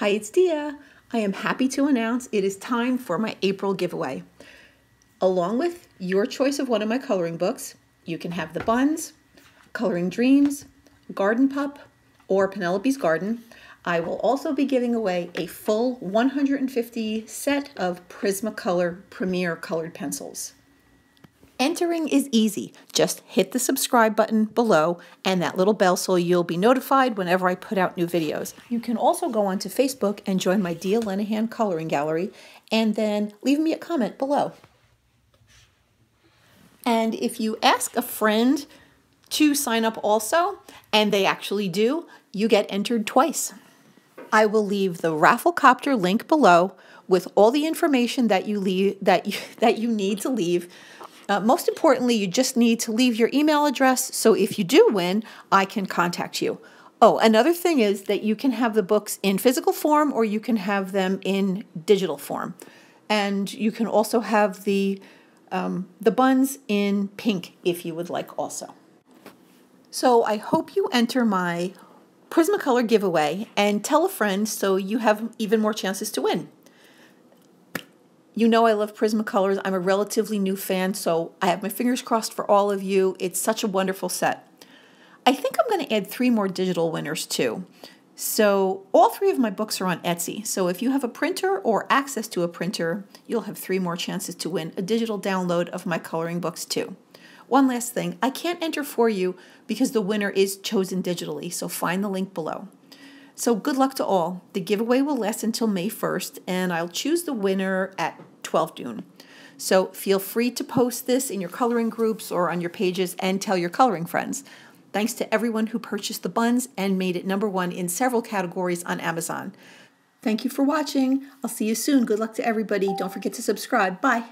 Hi, it's Dea. I am happy to announce it is time for my April giveaway. Along with your choice of one of my coloring books, you can have The Buns, Coloring Dreams, Garden Pup, or Penelope's Garden. I will also be giving away a full 150 set of Prismacolor Premier colored pencils. Entering is easy. Just hit the subscribe button below and that little bell so you'll be notified whenever I put out new videos. You can also go onto Facebook and join my Dea Lenihan coloring gallery and then leave me a comment below. And if you ask a friend to sign up also, and they actually do, you get entered twice. I will leave the Rafflecopter link below with all the information that you need to leave. Most importantly, you just need to leave your email address, so if you do win, I can contact you. Oh, another thing is that you can have the books in physical form or you can have them in digital form. And you can also have the buns in pink if you would like also. So I hope you enter my Prismacolor giveaway and tell a friend so you have even more chances to win. You know I love Prismacolors. I'm a relatively new fan, so I have my fingers crossed for all of you. It's such a wonderful set. I think I'm going to add 3 more digital winners too. So all 3 of my books are on Etsy. So if you have a printer or access to a printer, you'll have 3 more chances to win a digital download of my coloring books too. One last thing, I can't enter for you because the winner is chosen digitally, so find the link below. So good luck to all. The giveaway will last until May 1st, and I'll choose the winner at 12 noon. So feel free to post this in your coloring groups or on your pages and tell your coloring friends. Thanks to everyone who purchased the buns and made it #1 in several categories on Amazon. Thank you for watching. I'll see you soon. Good luck to everybody. Don't forget to subscribe. Bye.